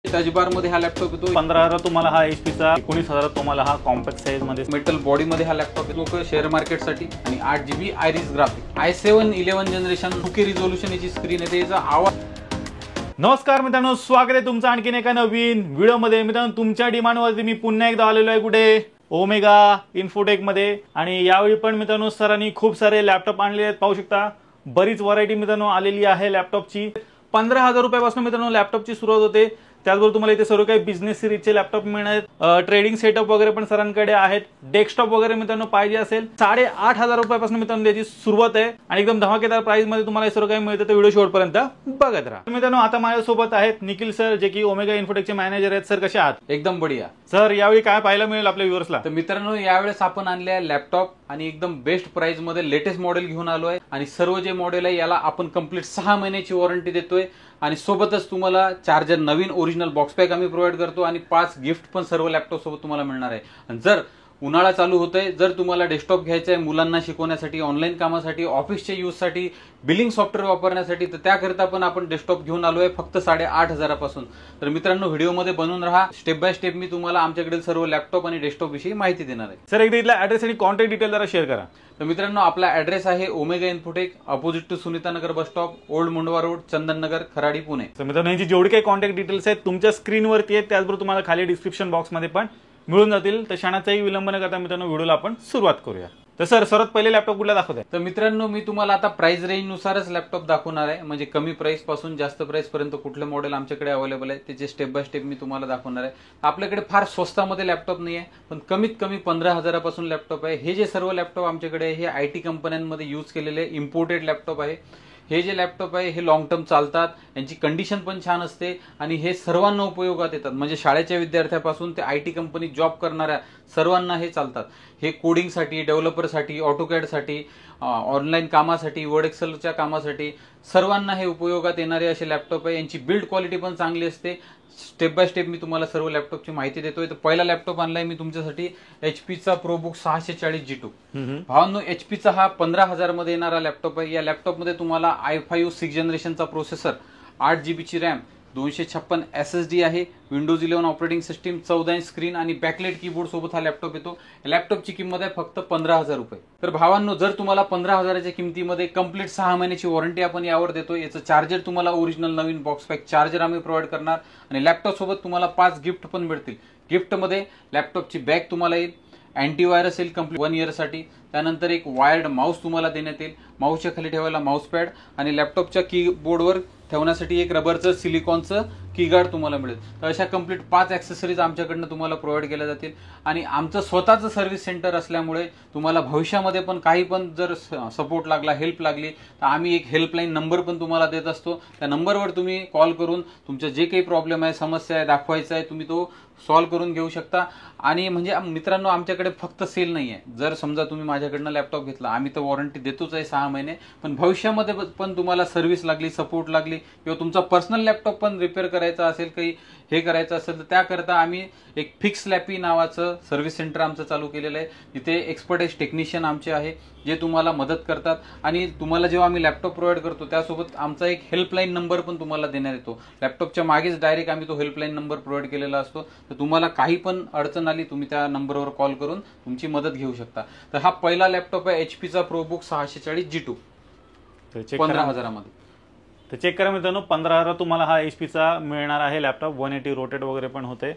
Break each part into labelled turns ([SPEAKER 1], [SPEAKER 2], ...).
[SPEAKER 1] Touch bar मध्ये हा laptop येतो.
[SPEAKER 2] 15,000 तुम्हाला हा HP चा, 19,000 तुम्हाला हा कॉम्पॅक्ट साईज मध्ये
[SPEAKER 1] मेटल बॉडी मध्ये हा लॅपटॉप येतो शेअर मार्केट साठी. आणि 8GB iris graphic i7 11 generation 2K resolution याची स्क्रीन आहे. याचा आवाज.
[SPEAKER 2] नमस्कार मित्रांनो, स्वागत आहे तुमचं आणखीन एका नवीन व्हिडिओमध्ये. मित्रांनो, तुमच्या डिमांडवरती मी पुन्हा एकदा आलेलो आहे. कुठे? ओमेगा इन्फोटेक मध्ये. आणि यावेळी पण मित्रांनो सरांनी खूप सारे लॅपटॉप आणले आहेत. पाहू शकता बरीच व्हरायटी मित्रांनो आलेली आहे लॅपटॉपची. 15,000 रुपयापासून मित्रांनो लॅपटॉपची सुरुवात होते. त्याचबरोबर तुम्हाला इथे सर्व काही बिझनेस सिरीजचे लॅपटॉप मिळणार. ट्रेडिंग सेटअप वगैरे पण सरांकडे आहेत. डेस्कटॉप वगैरे मित्रांनो पाहिजे असेल 8,500 रुपयापासून मित्रांनो त्याची सुरुवात आहे. आणि एकदम धमाकेदार प्राइस मध्ये तुम्हाला सर्व काही मिळतं. तर व्हिडिओ शेवटपर्यंत बघत राहा. मित्रांनो, आता माझ्यासोबत आहेत निखिल सर, जे की ओमेगा इन्फोटेकचे मॅनेजर आहेत. सर, कसे आहात?
[SPEAKER 1] एकदम बढिया.
[SPEAKER 2] सर, यावेळी काय पाहायला मिळेल आपल्या व्ह्युअर्सला?
[SPEAKER 1] तर मित्रांनो, यावेळेस आपण आणले आहे लॅपटॉप आणि एकदम बेस्ट प्राइस मध्ये लेटेस्ट मॉडेल घेऊन आलो आहे. आणि सर्व जे मॉडेल आहे याला आपण कंप्लीट 6 महिन्याची वॉरंटी देतोय. आणि सोबतच तुम्हाला चार्जर नवीन ओरिजिनल बॉक्स पॅक आम्ही प्रोव्हाइड करतो. आणि 5 गिफ्ट पण सर्व लॅपटॉप सोबत तुम्हाला मिळणार आहे. आणि जर उन्हाळा चालू होतोय, जर तुम्हाला डेस्कटॉप घ्यायचा आहे मुलांना शिकवण्यासाठी, ऑनलाईन कामासाठी, ऑफिसच्या यूजसाठी, बिलिंग सॉफ्टवेअर वापरण्यासाठी, तर त्याकरिता पण आपण डेस्कटॉप घेऊन आलोय फक्त 8,500 पासून. तर मित्रांनो, व्हिडिओमध्ये बनून राहा. स्टेप बाय स्टेप मी तुम्हाला आमच्याकडे सर्व लॅपटॉप आणि डेस्कटॉप विषयी माहिती देणार आहे.
[SPEAKER 2] सर, एकदा इथला ऍड्रेस आणि कॉन्टॅक्ट डिटेल जरा शेअर करा.
[SPEAKER 1] तर मित्रांनो, आपला ऍड्रेस आहे omega infotech, opposite to Sunitanagar bus stop, old Mundhwa road, Chandannagar, Kharadi, Pune.
[SPEAKER 2] तर मित्रांनो, यांची जेवढी काही कॉन्टॅक्ट डिटेल्स आहेत तुमच्या स्क्रीनवरती आहेत. त्याचबरोबर तुम्हाला खाली डिस्क्रिप्शन बॉक्समध्ये पण मिळून जातील. तर क्षणाचाही विलंब न करता मित्रांनो व्हिडिओला आपण सुरुवात करूया. तर सर, सर्वात पहिले लॅपटॉप कुठला दाखवत आहे?
[SPEAKER 1] तर मित्रांनो, मी तुम्हाला आता प्राइस रेंज नुसारच लॅपटॉप दाखवणार आहे. म्हणजे कमी प्राइस पासून जास्त प्राइस पर्यंत कुठलं मॉडेल आमच्याकडे अवेलेबल आहे त्याचे स्टेप बाय स्टेप मी तुम्हाला दाखवणार आहे. आपल्याकडे फार स्वस्तामध्ये लॅपटॉप नाही आहे, पण कमीत कमी 15,000 पासून लॅपटॉप आहे. हे जे सर्व लॅपटॉप आमच्याकडे आहे हे IT कंपन्यांमध्ये यूज केलेले इम्पोर्टेड लॅपटॉप आहे. हे जे लॅपटॉप आहे हे लॉंग टर्म चालतात, यांची कंडिशन पण छान असते आणि हे सर्वांना उपयोगात येतात. म्हणजे शाळेच्या विद्यार्थ्यापासून ते IT कंपनी जॉब करणाऱ्या सर्वांना हे चालतात. हे कोडिंगसाठी, डेव्हलपरसाठी, ऑटोकॅडसाठी, ऑनलाईन कामासाठी, वर्ड एक्सेलच्या कामासाठी सर्वांना हे उपयोगात येणारे असे लॅपटॉप आहे. यांची बिल्ड क्वालिटी पण चांगली असते. स्टेप बाय स्टेप मी तुम्हाला सर्व लॅपटॉपची माहिती देतोय. तर पहिला लॅपटॉप आणलाय मी तुमच्यासाठी HPचा ProBook 640 G2. भावांनो, HPचा हा 15,000 मध्ये येणारा लॅपटॉप आहे. या लॅपटॉपमध्ये तुम्हाला i5 6 जनरेशनचा प्रोसेसर, 8GB ची रॅम, 256 SSD आहे, Windows 11 operating system, 14 inch screen आणि बॅकलाइट कीबोर्ड सोबत हा लॅपटॉप येतो. लॅपटॉपची किंमत आहे फक्त 15,000 रुपये. तर भावांनो, जर तुम्हाला 15,000च्या किमतीमध्ये कंप्लीट 6 महिन्याची वॉरंटी आपण यावर देतो. याचं चार्जर तुम्हाला ओरिजिनल नवीन बॉक्स पॅक चार्जर आम्ही प्रोव्हाइड करणार. आणि लॅपटॉप सोबत तुम्हाला 5 गिफ्ट पण मिळतील. गिफ्टमध्ये लॅपटॉपची बॅग तुम्हाला येईल, अँटीव्हायरस येईल कंप्लीट 1 इयरसाठी. त्यानंतर एक वायर्ड माऊस तुम्हाला देण्यात येईल, माऊसच्या खाली ठेवायला माऊस पॅड आणि लॅपटॉपच्या कीबोर्डवर ठेवण्यासाठी एक रबरचं सिलिकॉनचं कीगार्ड तुम्हाला मिळेल. तर अशा कंप्लीट 5 ॲक्सेसरीज आमच्याकडनं तुम्हाला प्रोव्हाइड केल्या जातील. आणि आमचं स्वतःचं सर्व्हिस सेंटर असल्यामुळे तुम्हाला भविष्यामध्ये पण काही पण जर सपोर्ट लागला, हेल्प लागली, तर आम्ही एक हेल्पलाईन नंबर पण तुम्हाला देत असतो. त्या नंबरवर तुम्ही कॉल करून तुमचं जे काही प्रॉब्लेम आहे, समस्या आहे, दाखवायचा आहे, तुम्ही तो सॉल्व्ह करून घेऊ शकता. आणि म्हणजे मित्रांनो, आमच्याकडे फक्त सेल नाही आहे. जर समजा तुम्ही माझ्याकडनं लॅपटॉप घेतला, आम्ही तर वॉरंटी देतोच आहे 6 महिने, पण भविष्यामध्ये पण तुम्हाला सर्व्हिस लागली, सपोर्ट लागली किंवा तुमचा पर्सनल लॅपटॉप पण रिपेअर करायचा असेल, काही हे करायचं असेल, तर त्याकरता आम्ही एक फिक्स लॅपी नावाचं सर्व्हिस सेंटर आमचं चालू केलेलं आहे. तिथे एक्सपर्टाइज टेक्निशियन आमचे आहे जे तुम्हाला मदत करतात. आणि तुम्हाला जेव्हा आम्ही लॅपटॉप प्रोव्हाइड करतो त्यासोबत आमचा एक हेल्पलाईन नंबर पण तुम्हाला देण्यात येतो. लॅपटॉपच्या मागेच डायरेक्ट आम्ही तो हेल्पलाईन नंबर प्रोव्हाइड केलेला असतो. तर तुम्हाला काही पण अडचण आली, तुम्ही त्या नंबरवर कॉल करून तुमची मदत घेऊ शकता. तर हा पहिला लॅपटॉप आहे HPचा ProBook 640 G2, 15,000 मध्ये.
[SPEAKER 2] तर चेक करा मित्रांनो, 15,000 तुम्हाला हा HPचा मिळणार आहे लॅपटॉप. 180 रोटेट वगैरे पण होते.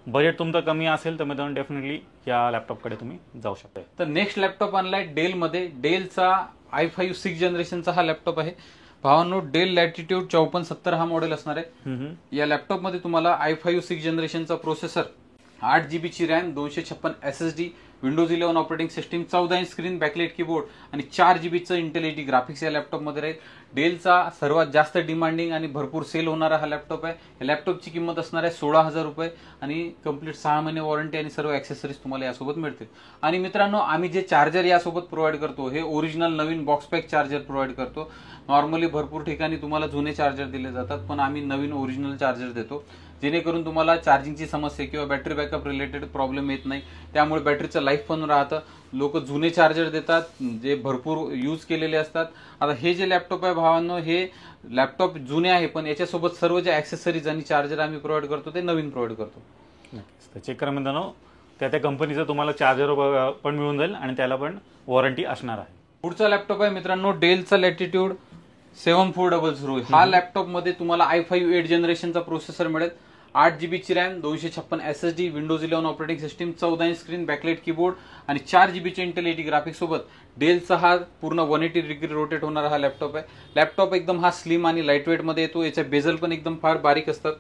[SPEAKER 2] बजेट तुमचं कमी असेल तर मित्रांनो डेफिनेटली या लॅपटॉपकडे तुम्ही जाऊ शकता.
[SPEAKER 1] तर नेक्स्ट लॅपटॉप आणलाय डेलमध्ये. डेलचा i5 6 जनरेशनचा हा लॅपटॉप आहे. भावांनो, डेल लॅटिट्यूड 5470 हा मॉडेल असणार आहे. या लॅपटॉपमध्ये तुम्हाला i5 6 जनरेशनचा प्रोसेसर, 8GB ची RAM, 256 SSD, Windows 11 operating system, 14 inch screen, backlight keyboard आणि 4GB इंटेल HD ग्राफिक्स या लॅपटॉपमध्ये राहील. डेलचा सर्वात जास्त डिमांडिंग आणि भरपूर सेल होणारा हा लॅपटॉप आहे. या लॅपटॉपची किंमत असणार आहे 16,000 रुपये आणि कंप्लीट 6 महिने वॉरंटी आणि सर्व ॲक्सेसरीज तुम्हाला यासोबत मिळतील. आणि मित्रांनो, आम्ही जे चार्जर यासोबत प्रोव्हाइड करतो हे ओरिजिनल नवीन बॉक्स पॅक चार्जर प्रोव्हाइड करतो. नॉर्मली भरपूर ठिकाणी तुम्हाला जुने चार्जर दिले जातात, पण आम्ही नवीन ओरिजिनल चार्जर देतो. जेणेकरून तुम्हाला चार्जिंगची समस्या किंवा बॅटरी बॅकअप रिलेटेड प्रॉब्लेम येत नाही. त्यामुळे बॅटरीचं लाईफ पण राहतं. लोक जुने चार्जर देतात जे भरपूर यूज केलेले असतात. आता हे जे लॅपटॉप आहे भावांनो, हे लॅपटॉप जुने आहे पण याच्यासोबत सर्व जे ॲक्सेसरीज आणि चार्जर आम्ही प्रोव्हाइड करतो ते नवीन प्रोव्हाइड करतो.
[SPEAKER 2] नक्कीच. तर चेक करा मित्रांनो, त्या कंपनीचं तुम्हाला चार्जर पण मिळून जाईल आणि त्याला पण वॉरंटी असणार आहे.
[SPEAKER 1] पुढचा लॅपटॉप आहे मित्रांनो डेलचा लॅटिट्यूड 7400. हा लॅपटॉप मध्ये तुम्हाला i5 8 जनरेशनचा प्रोसेसर मिळेल. 8GB RAM, 256 SSD, Windows 11 operating system, 14 inch screen, backlight keyboard आणि 4GB इंटेल AD ग्राफिक्स सोबत डेलचा हा पूर्ण 180 डिग्री रोटेट होणारा हा लॅपटॉप आहे. लॅपटॉप एकदम हा स्लिम आणि लाईटवेट मध्ये येतो. याचे बेझल पण एकदम फार बारीक असतात.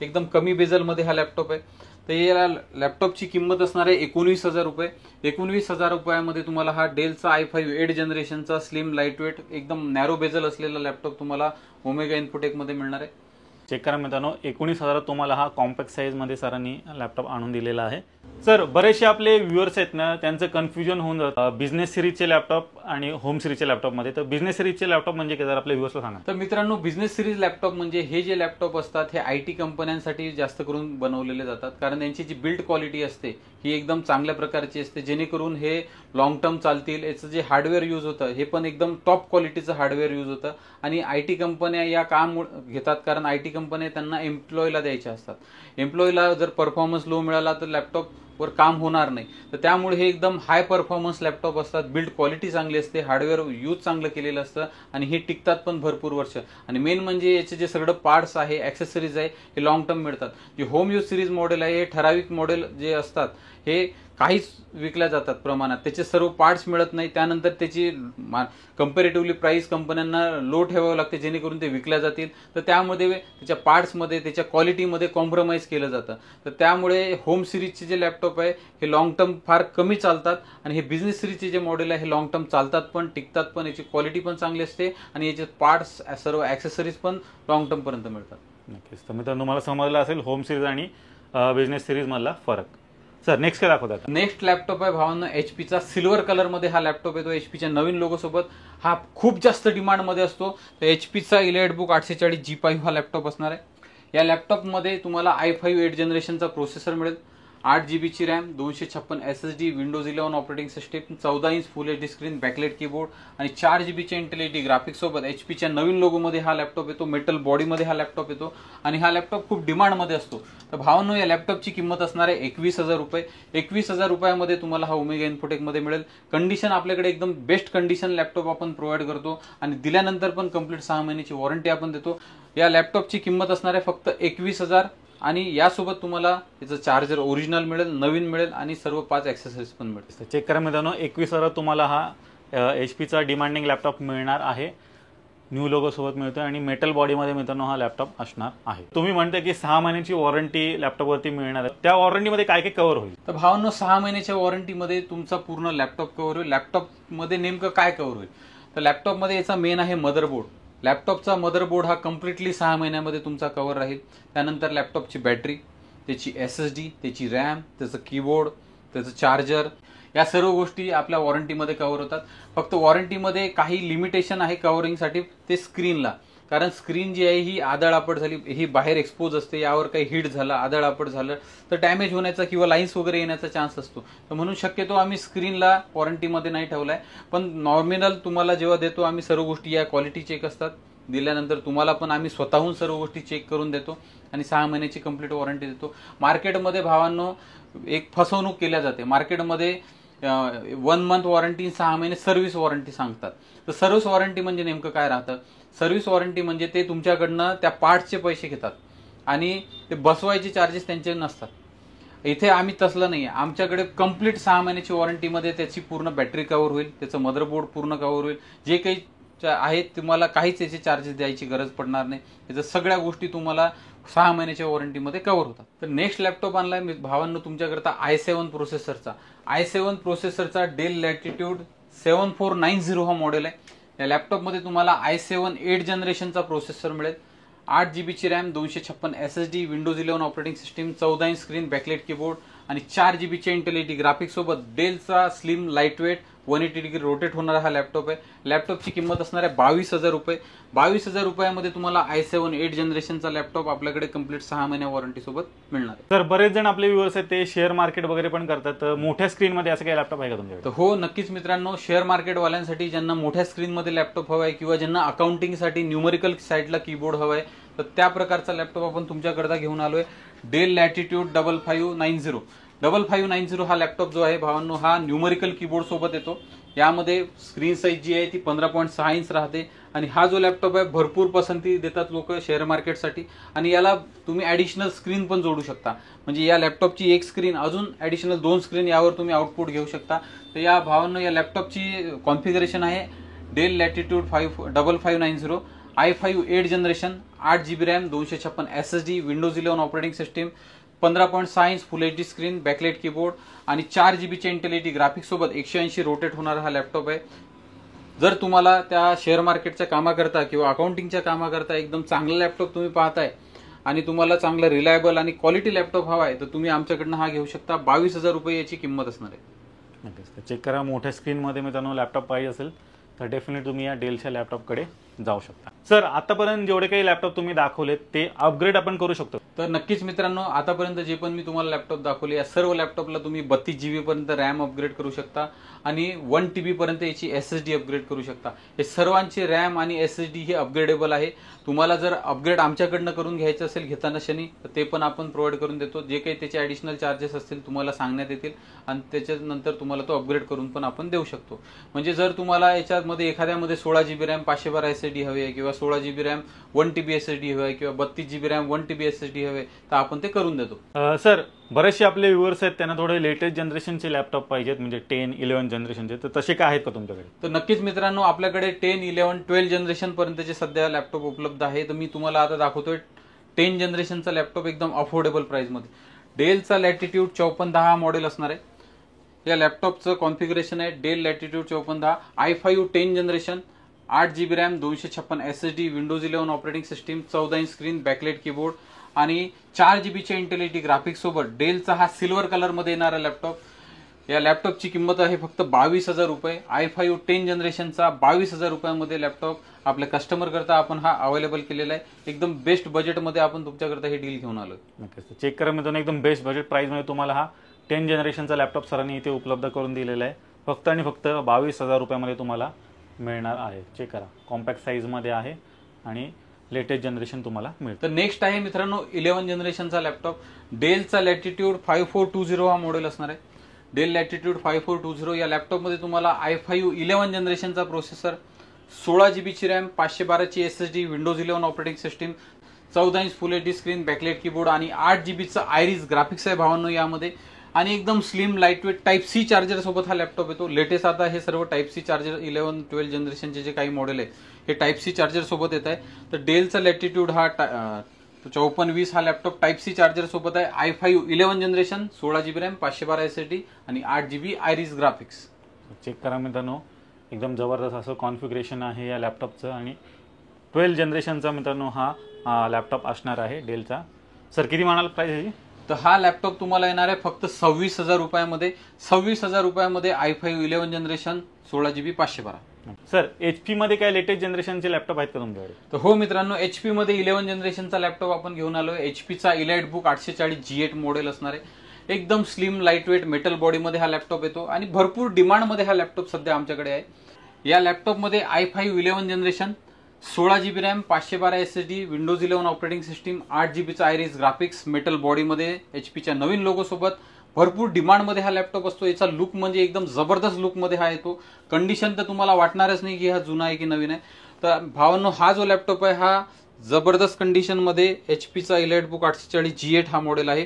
[SPEAKER 1] एकदम कमी बेझल मध्ये हा लॅपटॉप आहे. तर या लॅपटॉपची किंमत असणार आहे 19,000 रुपये. 19,000 रुपयामध्ये तुम्हाला हा डेलचा i5 8 जनरेशनचा स्लिम लाईटवेट एकदम नॅरो बेझल असलेला लॅपटॉप तुम्हाला ओमेगा इन्फोटेक मध्ये मिळणार आहे.
[SPEAKER 2] चेक करा मित्रांनो, 19,000 तुम्हाला हा कॉम्पॅक्ट साईजमध्ये सरांनी लॅपटॉप आणून दिलेला आहे. सर, बरेचसे आपले व्ह्युअर्स आहेत ना, त्यांचं कन्फ्युजन होऊन जातं बिझनेस सिरीजचे लॅपटॉप आणि होम सिरीजचे लॅपटॉपमध्ये. तर बिझनेस सिरीजचे लॅपटॉप म्हणजे काय, जर आपल्या व्ह्युअर्सला सांगा.
[SPEAKER 1] तर मित्रांनो, बिझनेस सिरीज लॅपटॉप म्हणजे हे जे लॅपटॉप असतात हे IT कंपन्यांसाठी जास्त करून बनवलेले जातात. कारण त्यांची जी बिल्ड क्वालिटी असते ही एकदम चांगल्या प्रकारची असते, जेणेकरून हे लॉंग टर्म चालतील. याचं जे हार्डवेअर यूज होतं हे पण एकदम टॉप क्वालिटीचं हार्डवेअर यूज होतं. आणि IT कंपन्या या काम घेतात कारण IT कंपन्या त्यांना एम्प्लॉयला द्यायच्या असतात. एम्प्लॉयला जर परफॉर्मन्स लो मिळाला तर लॅपटॉप वर काम होणार नाही. तर त्यामुळे हे एकदम हाय परफॉर्मन्स लॅपटॉप असतात. बिल्ड क्वालिटी चांगली असते, हार्डवेअर यूज चांगलं केलेलं असतं आणि हे टिकतात पण भरपूर वर्ष. आणि मेन म्हणजे याचे जे सगळं पार्ट्स आहे, ॲक्सेसरीज आहे, हे लॉंग टर्म मिळतात. जे होम यूज सिरीज मॉडेल आहे हे ठराविक मॉडेल जे असतात हे काहीच विकल्या जातात प्रमाणात, त्याचे सर्व पार्ट्स मिळत नाही. त्यानंतर त्याची कम्पॅरेटिव्हली प्राइस कंपन्यांना लो ठेवावं लागते जेणेकरून ते विकल्या जातील. तर त्यामध्ये त्याच्या पार्ट्समध्ये, त्याच्या क्वालिटीमध्ये कॉम्प्रोमाइज केलं जातं. तर त्यामुळे होम सिरीजचे जे लॅपटॉप आहे हे लॉंग टर्म फार कमी चालतात आणि हे बिझनेस सिरीजचे जे मॉडेल आहे हे लॉंग टर्म चालतात पण, टिकतात पण, याची क्वालिटी पण चांगली असते आणि याचे पार्ट्स सर्व ॲक्सेसरीज पण लॉंग टर्म पर्यंत मिळतात.
[SPEAKER 2] नक्कीच. तर मित्रांनो, तुम्हाला समजलं असेल होम सिरीज आणि बिझनेस सिरीज मधला फरक. सर, नेक्स्ट काय दाखवतात?
[SPEAKER 1] नेक्स्ट लॅपटॉप आहे भावांनो HPचा सिल्वर कलर मध्ये हा लॅपटॉप येतो. HPच्या नवीन लोगो सोबत हा खूप जास्त डिमांड मध्ये असतो. तर HPचा EliteBook 840 G5 हा लॅपटॉप असणार आहे. या लॅपटॉप मध्ये तुम्हाला i5 8 जनरेशनचा प्रोसेसर मिळेल. 8GB RAM, 256 SSD, Windows 11 operating system, 14 inch full HD screen, backlight keyboard आणि 4GB इंटेल AD ग्राफिक्स सोबत HPच्या नवीन लोगो मध्ये हा लॅपटॉप येतो. मेटल बॉडी मध्ये हा लॅपटॉप येतो आणि हा लॅपटॉप खूप डिमांड मध्ये असतो. तर भावांनो, या लॅपटॉपची किंमत असणार आहे 21,000 रुपये. 21,000 रुपयामध्ये तुम्हाला हा ओमेगा इन्फोटेक मध्ये मिळेल. कंडिशन आपल्याकडे एकदम बेस्ट कंडिशन लॅपटॉप आपण प्रोव्हाइड करतो आणि दिल्यानंतर पण कंप्लीट 6 महिन्याची वॉरंटी आपण देतो. या लॅपटॉपची किंमत असणार आहे फक्त 21,000 आणि यासोबत तुम्हाला याचं चार्जर ओरिजिनल मिळेल, नवीन मिळेल आणि सर्व 5 ॲक्सेसरीज पण मिळतील.
[SPEAKER 2] चेक करा मित्रांनो, 21,000 तुम्हाला हा HP डिमांडिंग लॅपटॉप मिळणार आहे. न्यू लोगो सोबत मिळतोय आणि मेटल बॉडीमध्ये मित्रांनो हा लॅपटॉप असणार आहे. तुम्ही म्हणता की 6 महिन्याची वॉरंटी लॅपटॉपवरती मिळणार आहे. त्या वॉरंटीमध्ये काय काय कव्हर होईल?
[SPEAKER 1] तर भावांनो, 6 महिन्याच्या वॉरंटीमध्ये तुमचा पूर्ण लॅपटॉप कव्हर होईल. लॅपटॉपमध्ये नेमकं काय कव्हर होईल? तर लॅपटॉपमध्ये याचा मेन आहे मदरबोर्ड. लॅपटॉपचा मदरबोर्ड हा कम्प्लिटली 6 महिन्यामध्ये तुमचा कव्हर राहील. त्यानंतर लॅपटॉपची बॅटरी, त्याची SSD, त्याची रॅम, त्याचं कीबोर्ड, त्याचं चार्जर, या सर्व गोष्टी आपल्या वॉरंटीमध्ये कव्हर होतात. फक्त वॉरंटीमध्ये काही लिमिटेशन आहे कव्हरिंगसाठी, ते स्क्रीनला. कारण स्क्रीन जी आहे ही आदळआपट झाली, ही बाहेर एक्सपोज असते, यावर काही हिट झालं, आदळआपट झालं तर डॅमेज होण्याचा किंवा लाईन्स वगैरे येण्याचा चान्स असतो. तर म्हणून शक्यतो आम्ही स्क्रीनला वॉरंटीमध्ये नाही ठेवलाय. पण नॉर्मिनल तुम्हाला जेव्हा देतो आम्ही सर्व गोष्टी, या क्वालिटी चेक असतात, दिल्यानंतर तुम्हाला पण आम्ही स्वतःहून सर्व गोष्टी चेक करून देतो आणि 6 महिन्याची कंप्लीट वॉरंटी देतो. मार्केटमध्ये भावांनो एक फसवणूक केल्या जाते. मार्केटमध्ये 1 मंथ वॉरंटी, 6 महिने सर्व्हिस वॉरंटी सांगतात. तर सर्व्हिस वॉरंटी म्हणजे नेमकं काय राहतं? सर्व्हिस वॉरंटी म्हणजे ते तुमच्याकडनं त्या पार्टचे पैसे घेतात आणि ते बसवायचे चार्जेस त्यांचे नसतात. इथे आम्ही तसलं नाही आहे. आमच्याकडे कंप्लीट 6 महिन्याची वॉरंटीमध्ये त्याची पूर्ण बॅटरी कव्हर होईल, त्याचं मदरबोर्ड पूर्ण कव्हर होईल. जे काही आहेत तुम्हाला काहीच याचे चार्जेस द्यायची गरज पडणार नाही. याच्या सगळ्या गोष्टी तुम्हाला 6 महिन्याच्या वॉरंटीमध्ये कव्हर होतात. तर नेक्स्ट लॅपटॉप आणलाय मी भावांनो तुमच्याकरता i7 प्रोसेसरचा. i7 प्रोसेसरचा डेल लॅटिट्यूड 7490 हा मॉडेल आहे. या लॅपटॉपमध्ये तुम्हाला i7 8 जनरेशनचा प्रोसेसर मिळेल. 8GB RAM, 256 SSD, Windows 11 operating system, 14 inch screen, backlight keyboard आणि 4GB इंटेल AD ग्राफिक्स सोबत डेलचा स्लिम लाईटवेट 180 डिग्री रोटेट होणारा हा लॅपटॉप आहे. लॅपटॉपची किंमत असणार आहे 22,000 रुपये. 22,000 रुपयामध्ये तुम्हाला i7 8 जनरेशनचा लॅपटॉप आपल्याकडे कंप्लीट 6 महिन्या वॉरंटी सोबत मिळणार आहे.
[SPEAKER 2] तर बरेच जण आपले व्ह्युअर्स आहेत ते शेअर मार्केट वगैरे पण करतात, तर मोठ्या स्क्रीनमध्ये असं काही लॅपटॉप आहे का तुमच्याकडे?
[SPEAKER 1] तर हो, नक्कीच मित्रांनो, शेअर मार्केटवाल्यांसाठी ज्यांना मोठ्या स्क्रीनमध्ये लॅपटॉप हवा आहे किंवा ज्यांना अकाउंटिंगसाठी न्यूमरिकल साईडला कीबोर्ड हवा आहे, तर त्या प्रकारचा लॅपटॉप आपण तुमच्याकरता घेऊन आलोय. Del Latitude 5590. 5590 हा लॅपटॉप जो आहे भावांनो, हा न्यूमरिकल कीबोर्ड सोबत येतो. यामध्ये स्क्रीन साईज जी आहे ती 15.6 इंच राहते आणि हा जो लॅपटॉप आहे भरपूर पसंती देतात लोक शेअर मार्केटसाठी. आणि याला तुम्ही ॲडिशनल स्क्रीन पण जोडू शकता, म्हणजे या लॅपटॉपची एक स्क्रीन अजून ॲडिशनल 2 स्क्रीन यावर तुम्ही आउटपुट घेऊ शकता. तर या भावांनो, या लॅपटॉपची कॉन्फिगरेशन आहे Dell Latitude 5590, i5 8 generation, 8 GB RAM, 256 SSD, Windows 11 operating system, 15.6 inch full HD screen, backlight keyboard आणि 4 GB इंटेलिटी ग्राफिक्स सोबत 180 रोटेट होणारा हा लॅपटॉप आहे. जर तुम्हाला त्या शेअर मार्केटच्या कामाकरता किंवा अकाउंटिंगच्या कामाकरता एकदम चांगला लॅपटॉप तुम्ही पाहताय आणि तुम्हाला चांगला रिलायबल आणि क्वालिटी लॅपटॉप हवा आहे, तर तुम्ही आमच्याकडनं हा घेऊ शकता. 22,000 रुपये याची किंमत असणार आहे.
[SPEAKER 2] नक्कीच चेक करा. मोठ्या स्क्रीनमध्ये मित्रांनो लॅपटॉप पाहिजे असेल तर डेफिनेटली तुम्ही या डेलच्या लॅपटॉपकडे जाऊ शकता. सर, आतापर्यंत जेवढे काही लॅपटॉप तुम्ही दाखवलेत ते अपग्रेड आपण करू शकतो?
[SPEAKER 1] तर नक्कीच मित्रांनो, आतापर्यंत जे पण मी तुम्हाला लॅपटॉप दाखवले या सर्व लॅपटॉपला तुम्ही 32 GB पर्यंत रॅम अपग्रेड करू शकता आणि 1 TB पर्यंत याची SSD अपग्रेड करू शकता. हे सर्वांची रॅम आणि SSD हे अपग्रेडेबल आहे. तुम्हाला जर अपग्रेड आमच्याकडनं करून घ्यायचं असेल घेताना क्षणी, तर ते पण आपण प्रोव्हाइड करून देतो. जे काही त्याचे ॲडिशनल चार्जेस असतील तुम्हाला सांगण्यात येतील आणि त्याच्यानंतर तुम्हाला तो अपग्रेड करून पण आपण देऊ शकतो. म्हणजे जर तुम्हाला याच्यामध्ये एखाद्यामध्ये 16 GB रॅम 512 SSD हवी आहे किंवा 16 GB रॅम 1 TB SSD हवी आहे किंवा 32 GB रॅम 1 TB SSD हवे, तर आपण ते करून देतो.
[SPEAKER 2] सर, बरेचसे आपले व्ह्युअर्स आहेत त्यांना थोडे लेटेस्ट जनरेशनचे लॅपटॉप पाहिजेत, म्हणजे 10, 11 जनरेशनचे, तर तसे काय आहेत का तुमच्याकडे?
[SPEAKER 1] तर नक्कीच मित्रांनो, आपल्याकडे 10, 11, 12 जनरेशन पर्यंतचे सध्या लॅपटॉप उपलब्ध आहे. तर मी तुम्हाला आता दाखवतोय 10 जनरेशनचा लॅपटॉप एकदम अफोर्डेबल प्राइसमध्ये. डेलचा लॅटिट्यूड 5410 मॉडेल असणार आहे. या लॅपटॉपचं कॉन्फिगरेशन आहे Dell Latitude 5410, i5 10 generation, 8 GB RAM, 256 SSD, Windows 11 operating system, 14 inch screen, backlight keyboard आणि 4 GB चे इंटेलिटी ग्राफिक्स सोबत डेलचा हा सिल्वर कलर मध्ये येणारा लॅपटॉप. या लॅपटॉपची किंमत आहे फक्त 22,000 रुपये. i5 10 जनरेशनचा 22,000 रुपयामध्ये लॅपटॉप आपल्या कस्टमर करता आपण हा अवेलेबल केलेला आहे. एकदम बेस्ट बजेटमध्ये आपण तुमच्याकरता हे डील घेऊन आलो.
[SPEAKER 2] नक्कीच चेक करा मित्रांनो, एकदम बेस्ट बजेट प्राइसमध्ये तुम्हाला हा 10 जनरेशनचा लॅपटॉप सरांनी इथे उपलब्ध करून दिलेला आहे. फक्त आणि फक्त 22,000 रुपयामध्ये तुम्हाला मिळणार आहे. चेक करा, कॉम्पॅक्ट साईजमध्ये आहे आणि लेटेस्ट जनरेशन तुम्हाला मिळतं.
[SPEAKER 1] तर नेक्स्ट आहे मित्रांनो 11 जनरेशनचा लॅपटॉप. डेलचा लॅटिट्यूड 5420 हा मॉडेल असणार आहे. डेल लॅटिट्यूड 5420 या लॅपटॉपमध्ये तुम्हाला i5 11 जनरेशनचा प्रोसेसर, 16 GB ची RAM, 512 SSD, Windows 11 operating system, 14 inch full HD screen, backlight keyboard आणि 8 GB आयरिस ग्राफिक्स आहे भावांनो यामध्ये. आणि एकदम slim lightweight type C charger सोबत हा लॅपटॉप येतो. लेटेस्ट आता हे सर्व टाईप सी चार्जर 11, 12 जनरेशनचे जे काही मॉडेल आहे हे टाईप सी चार्जर सोबत येत आहे. तर डेलचा लॅटिट्यूड हा 5420 हा लॅपटॉप टाईप सी चार्जर सोबत आहे. i5 11 generation, 16 GB RAM, 512 SSD आणि 8 GB आयरिस ग्राफिक्स.
[SPEAKER 2] चेक करा मित्रांनो, एकदम जबरदस्त असं कॉन्फिगरेशन आहे या लॅपटॉपचं आणि 12 जनरेशनचा मित्रांनो हा लॅपटॉप असणार आहे डेलचा. सर, किती म्हणाल प्राइस ह्याची?
[SPEAKER 1] तर हा लॅपटॉप तुम्हाला येणार आहे फक्त 26,000 रुपयामध्ये. 26,000 रुपयामध्ये i5 11 generation, 16 GB, 512.
[SPEAKER 2] Sir, HP मध्ये काय लेटेस्ट जनरेशनचे लॅपटॉप आहेत का तुमच्याकडे?
[SPEAKER 1] तर हो मित्रांनो, HP मध्ये 11 जनरेशनचा लॅपटॉप आपण घेऊन आलोय. HPचा इलाइट बुक 840 G8 मॉडेल असणार आहे. एकदम स्लिम लाईटवेट मेटल बॉडीमध्ये हा लॅपटॉप येतो आणि भरपूर डिमांडमध्ये हा लॅपटॉप सध्या आमच्याकडे आहे. या लॅपटॉपमध्ये i5 11 generation, 16 GB RAM, 512 SSD, Windows 11 operating system, 8 GB iris graphics, metal बॉडीमध्ये HPच्या नवीन लोगो सोबत भरपूर डिमांडमध्ये हा लॅपटॉप असतो. याचा लुक म्हणजे एकदम जबरदस्त लुकमध्ये हा येतो. कंडिशन तर तुम्हाला वाटणारच नाही की हा जुना आहे की नवीन आहे. तर भावांनो, हा जो लॅपटॉप आहे हा जबरदस्त कंडिशनमध्ये HPचा इलाइट बुक 840 G8 हा मॉडेल आहे.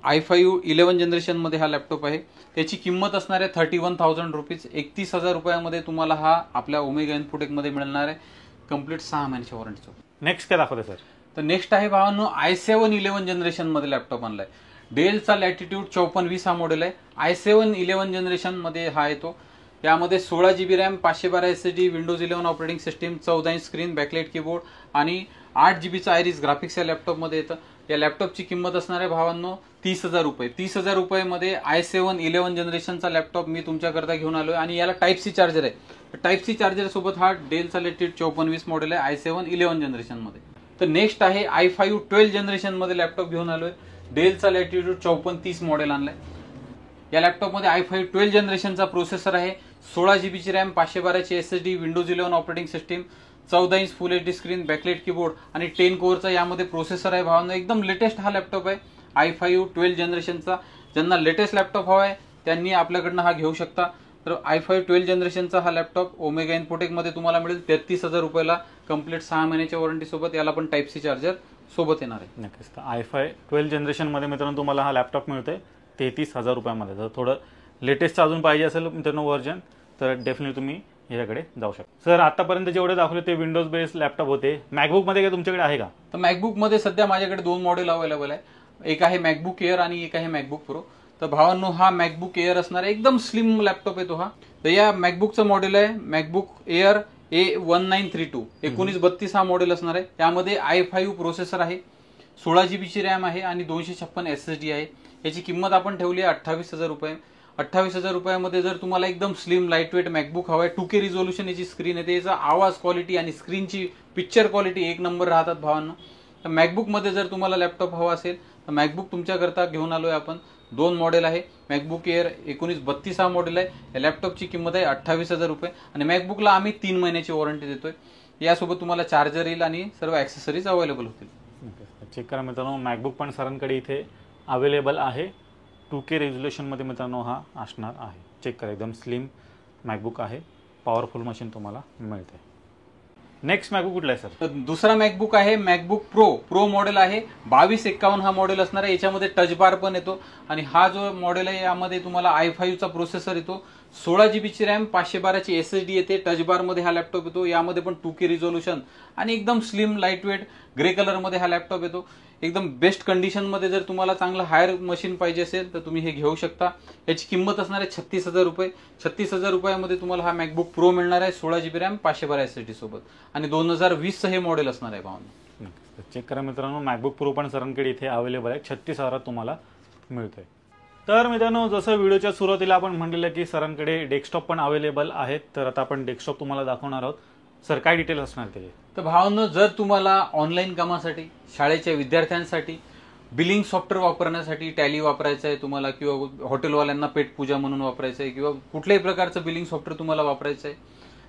[SPEAKER 1] i5 11 जनरेशनमध्ये हा लॅपटॉप आहे. त्याची किंमत असणार आहे 31,000 रुपीज. 31,000 रुपयामध्ये तुम्हाला हा आपल्या ओमेगा इन्फोटेकमध्ये मिळणार आहे कंप्लीट 6 महिन्याच्या वॉरंटीचा.
[SPEAKER 2] नेक्स्ट काय दाखवते सर?
[SPEAKER 1] तर नेक्स्ट आहे भावांनो i7 11 जनरेशनमध्ये लॅपटॉप आणलाय. डेलचा लॅटिट्यूड 5420 हा मॉडेल आहे. i7 11 जनरेशनमध्ये हा येतो. यामध्ये 16 GB RAM, 512 SSD, Windows 11 operating system, 14 inch screen, backlight keyboard आणि 8 GB आयरिस ग्राफिक्स या लॅपटॉपमध्ये येतं. या लॅपटॉपची किंमत असणार आहे भावांनो 30,000 रुपये. 30,000 रुपयामध्ये i7 11 जनरेशनचा लॅपटॉप मी तुमच्याकरता घेऊन आलोय आणि याला टाईप सी चार्जर आहे. टाईप सी चार्जर सोबत हा डेलचा लेटेड 5420 मॉडेल आहे i7 11 जनरेशन मध्ये. तर नेक्स्ट आहे i5 12 जनरेशन मध्ये लॅपटॉप घेऊन आलोय. डेलचा लेटेड 5430 मॉडेल आणलाय. या लॅपटॉपमध्ये i5 12 जनरेशनचा प्रोसेसर आहे, 16 GB ची RAM, 512 SSD, Windows 11 operating system, 14 inch full HD screen, backlight keyboard आणि 10 कोअरचा यामध्ये प्रोसेसर आहे भावांनो. एकदम लेटेस्ट हा लॅपटॉप आहे i5 12 जनरेशनचा. ज्यांना लेटेस्ट लॅपटॉप हवा आहे त्यांनी आपल्याकडनं हा घेऊ शकता. तर i5 12 जनरेशनचा हा लॅपटॉप ओमेगा इन्फोटेक मध्ये तुम्हाला मिळेल 33,000 रुपयाला, कंप्लीट 6 महिन्याच्या वॉरंटी सोबत. याला पण टाईप सी चार्जर सोबत येणार आहे.
[SPEAKER 2] नक्कीच. तर i5 12 जनरेशन मध्ये मित्रांनो तुम्हाला हा लॅपटॉप मिळतोय 33,000 रुपयामध्ये. जर थोडं लेटेस्ट अजून पाहिजे असेल मित्रांनो व्हर्जन तर डेफिनेटली तुम्ही याच्याकडे जाऊ शकता. सर आतापर्यंत जेवढे दाखवले ते विंडोज बेस्ड लॅपटॉप होते. मॅकबुक मध्ये काय तुमच्याकडे आहे का?
[SPEAKER 1] तर मॅकबुक मध्ये सध्या माझ्याकडे 2 मॉडेल अवेलेबल आहे. एक आहे मॅकबुक एअर आणि एक आहे मॅकबुक प्रो. तर भावांनो हा मॅकबुक एअर असणार आहे, एकदम स्लिम लॅपटॉप आहे तो हा. तर या मॅकबुकचं मॉडेल आहे मॅकबुक एअर A1932 1932 हा मॉडेल असणार आहे. त्यामध्ये i5 प्रोसेसर आहे, 16 GB ची रॅम आहे आणि 256 SSD आहे. याची किंमत आपण ठेवली आहे 28,000 रुपये. 28,000 रुपयामध्ये जर तुम्हाला एकदम स्लिम लाईटवेट मॅकबुक हवाय, 2K रिझोल्यूशन याची स्क्रीन येते, याचा आवाज क्वालिटी आणि स्क्रीनची पिक्चर क्वालिटी एक नंबर राहतात भावांना. तर मॅकबुक मध्ये जर तुम्हाला लॅपटॉप हवा असेल तर मॅकबुक तुमच्याकरता घेऊन आलोय आपण. 2 मॉडेल आहे. मॅकबुक एअर 1932 हा मॉडेल आहे. या लॅपटॉपची किंमत आहे 28,000 रुपये आणि मॅकबुकला आम्ही 3 महिन्याची वॉरंटी देतोय. यासोबत तुम्हाला चार्जर येईल आणि सर्व ऍक्सेसरीज अवेलेबल होतील.
[SPEAKER 2] चेक करा मित्रांनो, मॅकबुक पण सरांकडे इथे अवेलेबल आहे. 2K रेझोल्युशनमध्ये मित्रांनो हा असणार आहे. चेक करा, एकदम स्लिम मॅकबुक आहे, पॉवरफुल मशीन तुम्हाला मिळते. नेक्स्ट मॅकबुक कुठला आहे सर?
[SPEAKER 1] तर दुसरा मॅकबुक आहे मॅकबुक प्रो मॉडेल आहे. 2251 हा मॉडेल असणार आहे. याच्यामध्ये टच बार पण येतो आणि हा जो मॉडेल आहे यामध्ये तुम्हाला i5 चा प्रोसेसर येतो, 16 GB ची रॅम, 512 SSD येते. टच बार मध्ये हा लॅपटॉप येतो. यामध्ये पण 2K रिझोल्यूशन आणि एकदम स्लिम लाईटवेट ग्रे कलर मध्ये हा लॅपटॉप येतो. एकदम बेस्ट कंडिशन मध्ये जर तुम्हाला चांगलं हायर मशीन पाहिजे असेल तर तुम्ही हे घेऊ शकता. याची किंमत असणार आहे 36,000 रुपये. 36,000 रुपयामध्ये तुम्हाला हा मॅकबुक प्रो मिळणार आहे, 16 GB रॅम, 512 SSD सोबत आणि 2020 हे मॉडेल असणार आहे भावना.
[SPEAKER 2] चेक करा मित्रांनो, मॅकबुक प्रो पण सरांकडे इथे अवेलेबल आहे, 36,000 तुम्हाला मिळतोय. तर मित्रांनो, जसं व्हिडिओच्या सुरुवातीला आपण म्हटलेलं की सरांकडे डेस्कटॉप पण अवेलेबल आहेत, तर आता आपण डेस्कटॉप तुम्हाला दाखवणार आहोत. सर काय डिटेल असणार त्याचे?
[SPEAKER 1] तर भावांनो, जर तुम्हाला ऑनलाईन कामासाठी, शाळेच्या विद्यार्थ्यांसाठी, बिलिंग सॉफ्टवेअर वापरण्यासाठी टॅली वापरायचं आहे तुम्हाला, किंवा हॉटेलवाल्यांना पेट पूजा म्हणून वापरायचं आहे, किंवा कुठल्याही प्रकारचं बिलिंग सॉफ्टवेअर तुम्हाला वापरायचं आहे,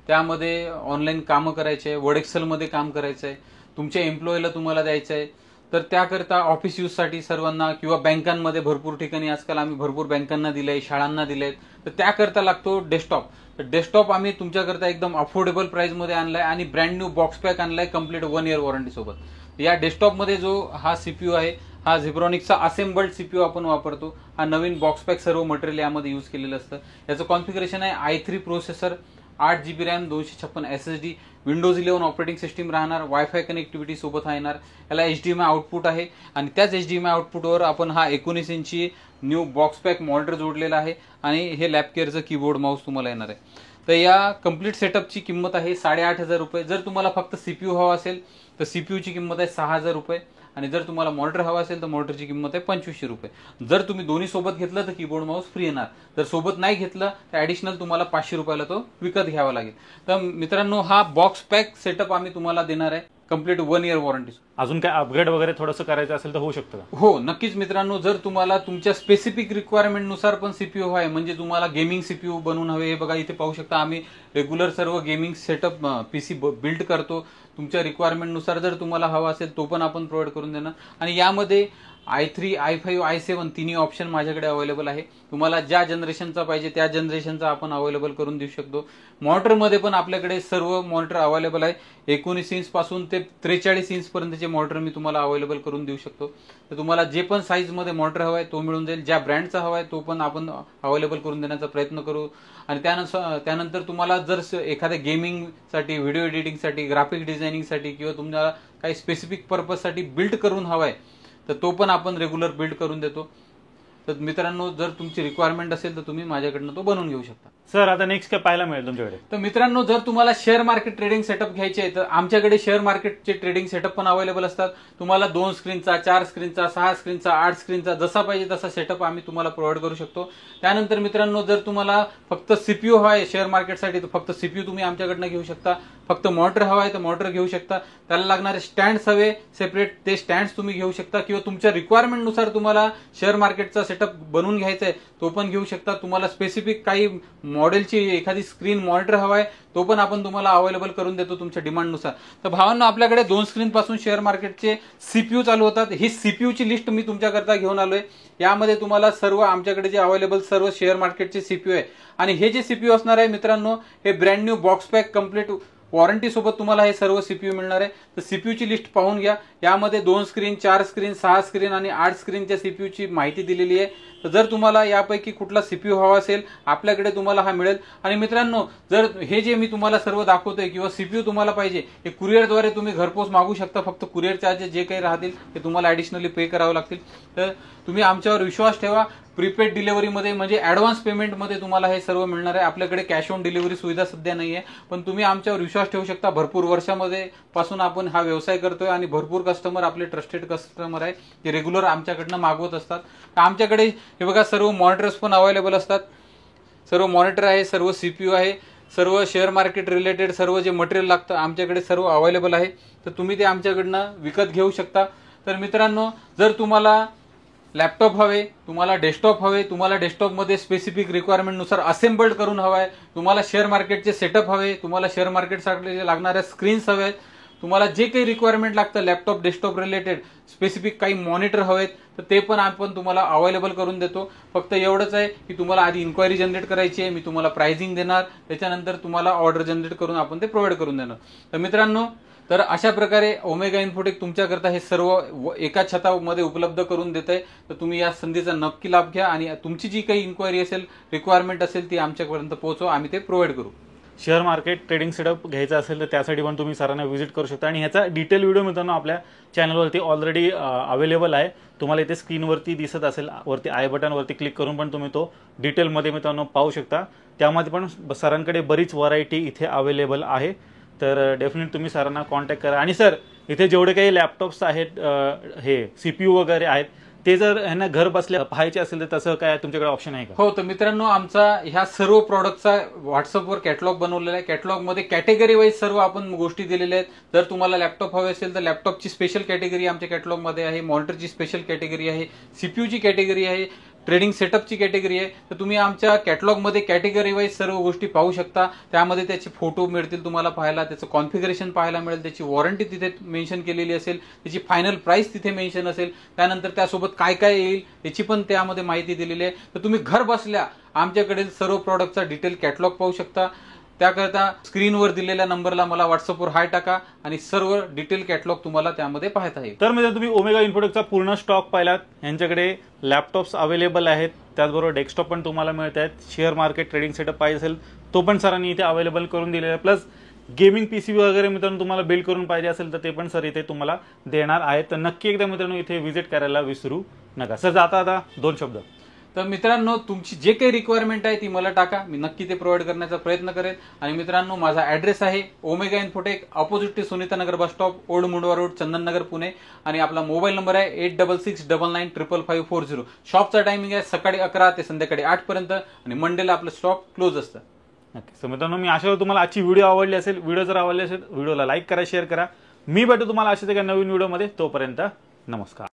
[SPEAKER 1] त्यामध्ये ऑनलाईन कामं करायचे आहे, वर्ड एक्सेलमध्ये काम करायचं आहे, तुमच्या एम्प्लॉईला तुम्हाला द्यायचं आहे, तर त्याकरता ऑफिस यूजसाठी सर्वांना, किंवा बँकांमध्ये भरपूर ठिकाणी आजकाल आम्ही भरपूर बँकांना दिलंय, शाळांना दिलंय, तर त्याकरता लागतो डेस्कटॉप. तर डेस्कटॉप आम्ही तुमच्याकरता एकदम अफोर्डेबल प्राइसमध्ये आणलाय आणि ब्रँड न्यू बॉक्स पॅक आणलाय कंप्लीट 1 इयर वॉरंटी सोबत. या डेस्कटॉपमध्ये जो हा सीपीयू आहे, हा झिब्रॉनिक्सचा असेंबल्ड सीपीयू आपण वापरतो. हा नवीन बॉक्स पॅक सर्व मटेरियल यामध्ये यूज केलेलं असतं. याचं कॉन्फिगरेशन आहे i3 processor, 8 GB RAM, 256 SSD, Windows 11 operating system राहणार, वायफाय कनेक्टिव्हिटी सोबत येणार. याला HDMI आउटपुट आहे आणि त्याच HDMI आउटपुटवर आपण हा 19 इंची न्यू बॉक्स पॅक मॉनिटर जोडलेला आहे आणि हे लॅपकेअरचं कीबोर्ड माऊस तुम्हाला येणार आहे. तर या कम्प्लीट सेटअपची किंमत आहे 8,500 रुपये. जर तुम्हाला फक्त सीपीयू हवा असेल तर सीपीयूची किंमत आहे 6,000 रुपये आणि जर तुम्हाला मॉनिटर हवा असेल तर मॉनिटरची किंमत आहे 2,500 रुपये. जर तुम्ही दोन्ही सोबत घेतलं तर कीबोर्ड माऊस फ्री येणार. जर सोबत नाही घेतलं तर ऍडिशनल तुम्हाला 500 रुपयाला तो विकत घ्यावा लागेल. तर मित्रांनो, हा बॉक्स पॅक सेटअप आम्ही तुम्हाला देणार आहे कंप्लीट 1 इयर वॉरंटी.
[SPEAKER 2] अजून काय अपग्रेड वगैरे थोडंसं करायचं असेल तर होऊ शकतं का?
[SPEAKER 1] हो, नक्कीच मित्रांनो. जर तुम्हाला तुमच्या स्पेसिफिक रिक्वायरमेंट नुसार पण सीपीयू आहे, म्हणजे तुम्हाला गेमिंग सीपीयू बनवून हवे, हे बघा इथे पाहू शकता, आम्ही रेग्युलर सर्व गेमिंग सेटअप पीसी बिल्ड करतो. तुमच्या रिक्वायरमेंट नुसार जर तुम्हाला हवा असेल तो पण आपण प्रोव्हाइड करून देणार. आणि यामध्ये i3, i5, i7 तिन्ही ऑप्शन माझ्याकडे अवेलेबल आहे. तुम्हाला ज्या जनरेशनचा पाहिजे त्या जनरेशनचा आपण अवेलेबल करून देऊ शकतो. मॉनिटरमध्ये पण आपल्याकडे सर्व मॉनिटर अवेलेबल आहे. 19 इंच पासून ते 43 इंच पर्यंतचे मॉनिटर मी तुम्हाला अवेलेबल करून देऊ शकतो. तर तुम्हाला जे पण साईजमध्ये मॉनिटर हवाय तो मिळून जाईल. ज्या ब्रँडचा हवाय तो पण आपण अवेलेबल करून देण्याचा प्रयत्न करू. आणि त्यानंतर तुम्हाला जर एखाद्या गेमिंगसाठी, व्हिडिओ एडिटिंगसाठी, ग्राफिक डिझायनिंगसाठी किंवा तुम्हाला काही स्पेसिफिक पर्पजसाठी बिल्ड करून हवाय तर तो पण आपण रेग्युलर बिल्ड करून देतो. तर मित्रांनो, जर तुमची रिक्वायरमेंट असेल तर तुम्ही माझ्याकडनं तो बनवून घेऊ शकता.
[SPEAKER 2] सर आता नेक्स्ट काय पाहायला मिळेल तुमच्याकडे?
[SPEAKER 1] तर मित्रांनो, जर तुम्हाला शेअर मार्केट ट्रेडिंग सेटअप घ्यायचे आहे तर आमच्याकडे शेअर मार्केटचे ट्रेडिंग सेटअप पण अवेलेबल असतात. तुम्हाला 2 स्क्रीनचा, 4 स्क्रीनचा, 6 स्क्रीनचा, 8 स्क्रीनचा जसा पाहिजे तसा सेटअप आम्ही तुम्हाला प्रोव्हाइड करू शकतो. त्यानंतर मित्रांनो, जर तुम्हाला फक्त सीपीयू हवा आहे शेअर मार्केटसाठी तर फक्त सीपीयू तुम्ही आमच्याकडनं घेऊ शकता. फक्त मॉनिटर हवा आहे तर मॉनिटर घेऊ शकता. त्याला लागणारे स्टँड्स हवे सेपरेट ते स्टँड्स तुम्ही घेऊ शकता, किंवा तुमच्या रिक्वायरमेंटनुसार तुम्हाला शेअर मार्केटचा सेटअप बनवून घ्यायचा आहे तो पण घेऊ शकता. तुम्हाला स्पेसिफिक काही मॉडेलची एखादी स्क्रीन मॉनिटर हवा आहे तो पण आपण तुम्हाला अवेलेबल करून देतो तुमच्या डिमांडनुसार. तर भावांनो, आपल्याकडे 2 स्क्रीन पासून शेअर मार्केटचे सीपीयू चालू होतात. ही सीपीयूची लिस्ट मी तुमच्याकरता घेऊन आलोय. यामध्ये तुम्हाला सर्व आमच्याकडे जे अवेलेबल सर्व शेअर मार्केटचे सीपीयू आहे. आणि हे जे सीपीयू असणार आहे मित्रांनो, हे brand new box pack complete warranty सोबत तुम्हाला हे सर्व सीपीयू मिळणार आहे. तर सीपीयूची लिस्ट पाहून घ्या. यामध्ये 2 स्क्रीन, 4 स्क्रीन, 6 स्क्रीन आणि 8 स्क्रीनच्या सीपीयूची माहिती दिलेली आहे. तर जर तुम्हाला यापैकी कुठला सीपीयू हवा असेल आपल्याकडे तुम्हाला हा मिळेल. आणि मित्रांनो, जर हे जे मी तुम्हाला सर्व दाखवतोय किंवा सीपीयू तुम्हाला पाहिजे हे कुरिअरद्वारे तुम्ही घरपोच मागू शकता. फक्त कुरिअर चार्जेस जे काही राहतील ते तुम्हाला ऍडिशनली पे करावं लागतील. तर तुम्ही आमच्यावर विश्वास ठेवा. प्रीपेड डिलिव्हरीमध्ये म्हणजे ऍडव्हान्स पेमेंटमध्ये तुम्हाला हे सर्व मिळणार आहे. आपल्याकडे कॅश ऑन डिलिव्हरी सुविधा सध्या नाही आहे, पण तुम्ही आमच्यावर विश्वास ठेवू शकता. भरपूर वर्षामध्ये पासून आपण हा व्यवसाय करतोय आणि भरपूर कस्टमर आपले ट्रस्टेड कस्टमर आहे ते रेग्युलर आमच्याकडनं मागवत असतात. तर आमच्याकडे हे बघा सर्व मॉनिटर्स पण अवेलेबल असतात. सर्व मॉनिटर आहे, सर्व सीपीयू आहे, सर्व शेअर मार्केट रिलेटेड सर्व जे मटेरियल लागतं आमच्याकडे सर्व अवेलेबल आहे. तर तुम्ही ते आमच्याकडनं विकत घेऊ शकता. तर मित्रांनो, जर तुम्हाला लॅपटॉप हवे, तुम्हाला डेस्कटॉप हवे, तुम्हाला डेस्कटॉपमध्ये स्पेसिफिक रिक्वायरमेंटनुसार असेंबल्ड करून हवा आहे, तुम्हाला शेअर मार्केटचे सेटअप हवे, तुम्हाला शेअर मार्केटसाठी लागणाऱ्या स्क्रीन्स हव्या आहेत, तुम्हाला जे काही रिक्वायरमेंट लागतं लॅपटॉप डेस्कटॉप रिलेटेड स्पेसिफिक काही मॉनिटर हवेत तर ते पण आपण तुम्हाला अवेलेबल करून देतो. फक्त एवढंच आहे की तुम्हाला आधी इन्क्वायरी जनरेट करायची आहे, मी तुम्हाला प्राइसिंग देणार, त्याच्यानंतर तुम्हाला ऑर्डर जनरेट करून आपण ते प्रोव्हाइड करून देणार. तर मित्रांनो, तर अशा प्रकारे ओमेगा इन्फोटेक तुमच्याकरता हे सर्व एका छतामध्ये उपलब्ध करून देत आहे. तर तुम्ही या संधीचा नक्की लाभ घ्या आणि तुमची जी काही इन्क्वायरी असेल, रिक्वायरमेंट असेल ती आमच्यापर्यंत पोहोचवा, आम्ही ते प्रोव्हाइड करू.
[SPEAKER 2] शेअर मार्केट ट्रेडिंग सेटअप घ्यायचा असेल तर त्यासाठी पण तुम्ही सरांना व्हिजिट करू शकता. आणि ह्याचा डिटेल व्हिडिओ मित्रांनो आपल्या चॅनलवरती ऑलरेडी अवेलेबल आहे. तुम्हाला इथे स्क्रीनवरती दिसत असेल, वरती आय बटनवरती क्लिक करून पण तुम्ही तो डिटेलमध्ये मित्रांनो पाहू शकता. त्यामध्ये पण सरांकडे बरीच व्हरायटी इथे अवेलेबल आहे. तर डेफिनेट तुम्ही सरांना कॉन्टॅक्ट करा. आणि सर, इथे जेवढे काही लॅपटॉप्स आहेत, हे सीपीयू वगैरे आहेत, ते जर ह्यांना घर बसल्या पाहायचे असेल तर तसं काय तुमच्याकडे ऑप्शन आहे का?
[SPEAKER 1] हो, तर मित्रांनो, आमचा ह्या सर्व प्रोडक्टचा व्हॉट्सअपवर कॅटलॉग बनवलेला आहे. कॅटलॉगमध्ये कॅटेगरी वाईज सर्व आपण गोष्टी दिलेल्या आहेत. जर तुम्हाला लॅपटॉप हवे असेल तर लॅपटॉपची स्पेशल कॅटेगरी आमच्या कॅटलॉगमध्ये आहे, मॉनिटरची स्पेशल कॅटेगरी आहे, सीपीयूची कॅटेगरी आहे, ट्रेडिंग सेटअपची कॅटेगरी आहे. तर तुम्ही आमच्या कॅटलॉगमध्ये कॅटेगरी वाईज सर्व गोष्टी पाहू शकता. त्यामध्ये त्याचे फोटो मिळतील तुम्हाला पाहायला, त्याचं कॉन्फिगरेशन पाहायला मिळेल, त्याची वॉरंटी तिथे मेन्शन केलेली असेल, त्याची फायनल प्राइस तिथे मेन्शन असेल, त्यानंतर त्यासोबत काय काय येईल त्याची पण त्यामध्ये माहिती दिलेली आहे. तर तुम्ही घर बसल्या आमच्याकडे सर्व प्रॉडक्टचा डिटेल कॅटलॉग पाहू शकता. त्याकरता स्क्रीनवर दिलेल्या नंबरला मला व्हॉट्सअपवर हाय टाका आणि सर्व डिटेल कॅटलॉग तुम्हाला त्यामध्ये पाहता येईल.
[SPEAKER 2] तर म्हणजे तुम्ही ओमेगा इन्फोटेकचा पूर्ण स्टॉक पाहिलात. यांच्याकडे लॅपटॉप्स अवेलेबल आहेत, त्याचबरोबर डेस्कटॉप पण तुम्हाला मिळत आहेत. शेअर मार्केट ट्रेडिंग सेटअप पाहिजे असेल तो पण सरांनी इथे अवेलेबल करून दिलेला आहे. प्लस गेमिंग पीसीबी वगैरे मित्रांनो तुम्हाला बिल्ड करून पाहिजे असेल तर ते पण सर इथे तुम्हाला देणार आहेत. तर नक्की एकदा मित्रांनो इथे व्हिजिट करायला विसरू नका. सर, जाता आता 2 शब्द.
[SPEAKER 1] तर मित्रांनो, तुमची जे काही रिक्वायरमेंट आहे ती मला टाका, मी नक्की ते प्रोव्हाइड करण्याचा प्रयत्न करेन. आणि मित्रांनो, माझा ॲड्रेस आहे omega Infotech, opposite to Sunita Nagar bus stop, old Mundhwa road, Chandannagar, Pune. आणि आपला मोबाईल नंबर आहे 8669955540. शॉपचा टायमिंग आहे सकाळी 11 ते संध्याकाळी 8 पर्यंत आणि मंडेला आपलं शॉप क्लोज असतं.
[SPEAKER 2] नक्की. सो मित्रांनो, मी आशा तुम्हाला आजची व्हिडिओ आवडली असेल. व्हिडिओ जर आवडली असेल व्हिडिओला लाईक करा, शेअर करा. मी भेटू तुम्हाला अशाच एका नवीन व्हिडिओमध्ये. तोपर्यंत नमस्कार.